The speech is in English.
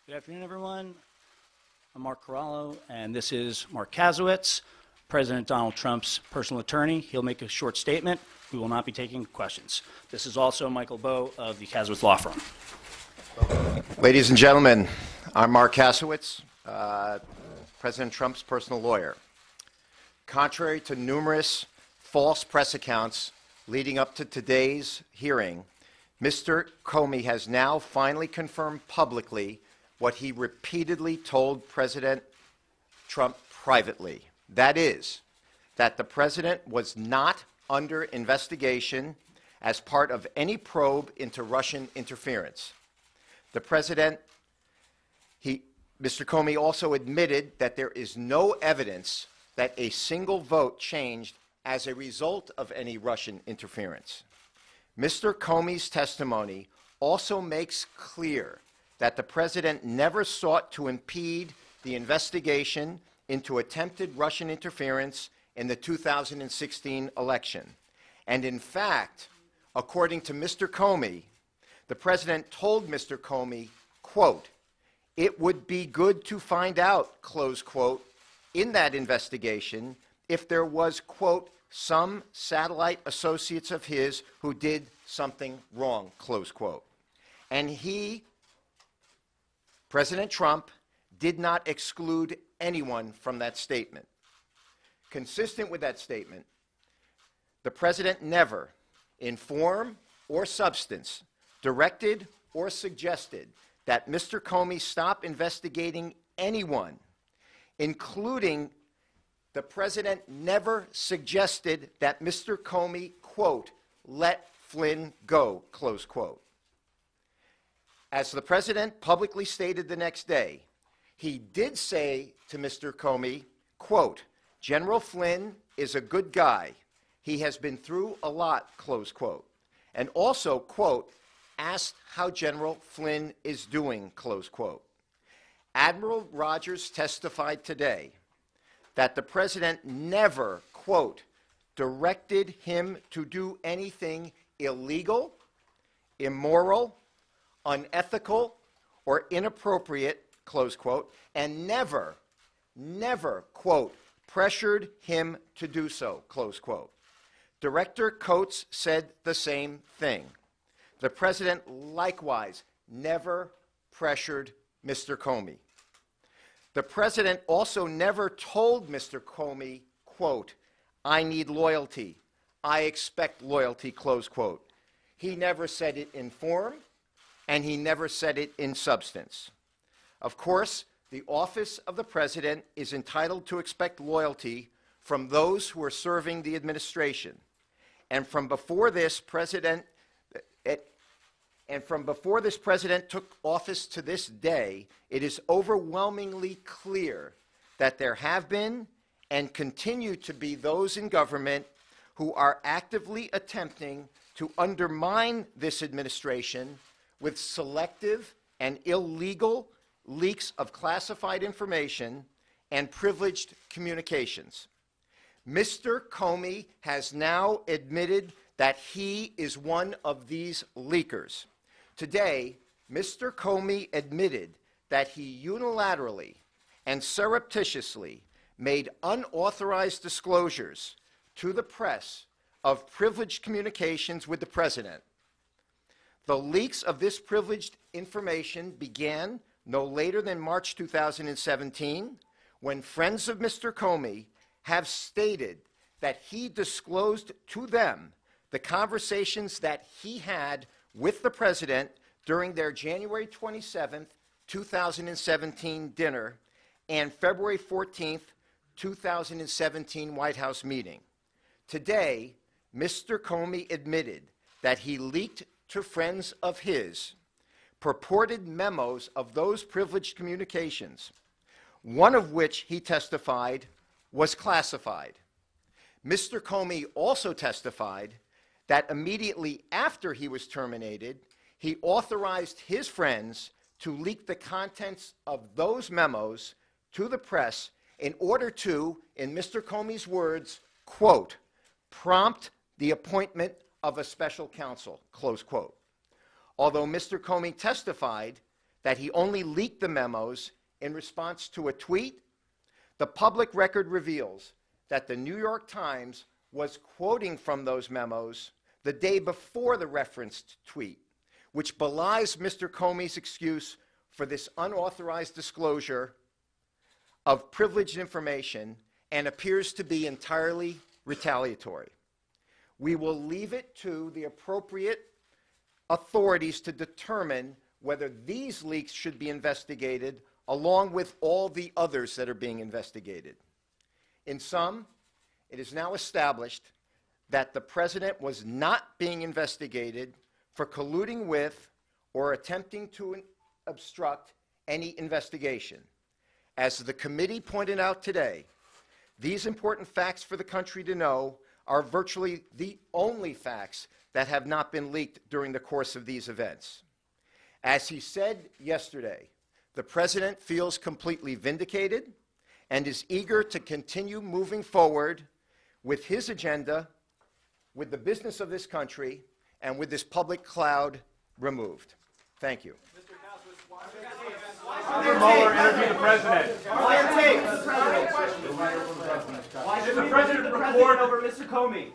Good afternoon, everyone. I'm Mark Corallo, and this is Mark Kasowitz, President Donald Trump's personal attorney. He'll make a short statement. We will not be taking questions. This is also Michael Bowe of the Kasowitz Law Firm. Ladies and gentlemen, I'm Mark Kasowitz, President Trump's personal lawyer. Contrary to numerous false press accounts leading up to today's hearing, Mr. Comey has now finally confirmed publicly what he repeatedly told President Trump privately. That is, that the president was not under investigation as part of any probe into Russian interference. The president, Mr. Comey also admitted that there is no evidence that a single vote changed as a result of any Russian interference. Mr. Comey's testimony also makes clear that the president never sought to impede the investigation into attempted Russian interference in the 2016 election. And in fact, according to Mr. Comey, the president told Mr. Comey, quote, "It would be good to find out," close quote, in that investigation if there was, quote, "some satellite associates of his who did something wrong," close quote. And he, President Trump, did not exclude anyone from that statement. Consistent with that statement, the president never, in form or substance, directed or suggested that Mr. Comey stop investigating anyone, including the president never suggested that Mr. Comey, quote, "let Flynn go," close quote. As the president publicly stated the next day, he did say to Mr. Comey, quote, "General Flynn is a good guy. He has been through a lot," close quote. And also, quote, "asked how General Flynn is doing," close quote. Admiral Rogers testified today that the president never, quote, "directed him to do anything illegal, immoral, unethical, or inappropriate," close quote, and never, quote, "pressured him to do so," close quote. Director Coates said the same thing. The president likewise never pressured Mr. Comey. The president also never told Mr. Comey, quote, "I need loyalty. I expect loyalty," close quote. He never said it in form, and he never said it in substance. Of course, the office of the president is entitled to expect loyalty from those who are serving the administration. And from before this president took office to this day, it is overwhelmingly clear that there have been and continue to be those in government who are actively attempting to undermine this administration with selective and illegal leaks of classified information and privileged communications. Mr. Comey has now admitted that he is one of these leakers. Today, Mr. Comey admitted that he unilaterally and surreptitiously made unauthorized disclosures to the press of privileged communications with the president. The leaks of this privileged information began no later than March 2017, when friends of Mr. Comey have stated that he disclosed to them the conversations that he had with the president during their January 27th, 2017 dinner and February 14th, 2017 White House meeting. Today, Mr. Comey admitted that he leaked to friends of his purported memos of those privileged communications, one of which he testified was classified. Mr. Comey also testified that immediately after he was terminated, he authorized his friends to leak the contents of those memos to the press in order to, in Mr. Comey's words, quote, "prompt the appointment of a special counsel," close quote. Although Mr. Comey testified that he only leaked the memos in response to a tweet, the public record reveals that the New York Times was quoting from those memos the day before the referenced tweet, which belies Mr. Comey's excuse for this unauthorized disclosure of privileged information and appears to be entirely retaliatory. We will leave it to the appropriate authorities to determine whether these leaks should be investigated along with all the others that are being investigated. In sum, it is now established that the president was not being investigated for colluding with or attempting to obstruct any investigation. As the committee pointed out today, these important facts for the country to know are virtually the only facts that have not been leaked during the course of these events. As he said yesterday, the president feels completely vindicated and is eager to continue moving forward with his agenda, with the business of this country, and with this public cloud removed. Thank you. Mueller interview the president. Why did the president report over Mr. Comey?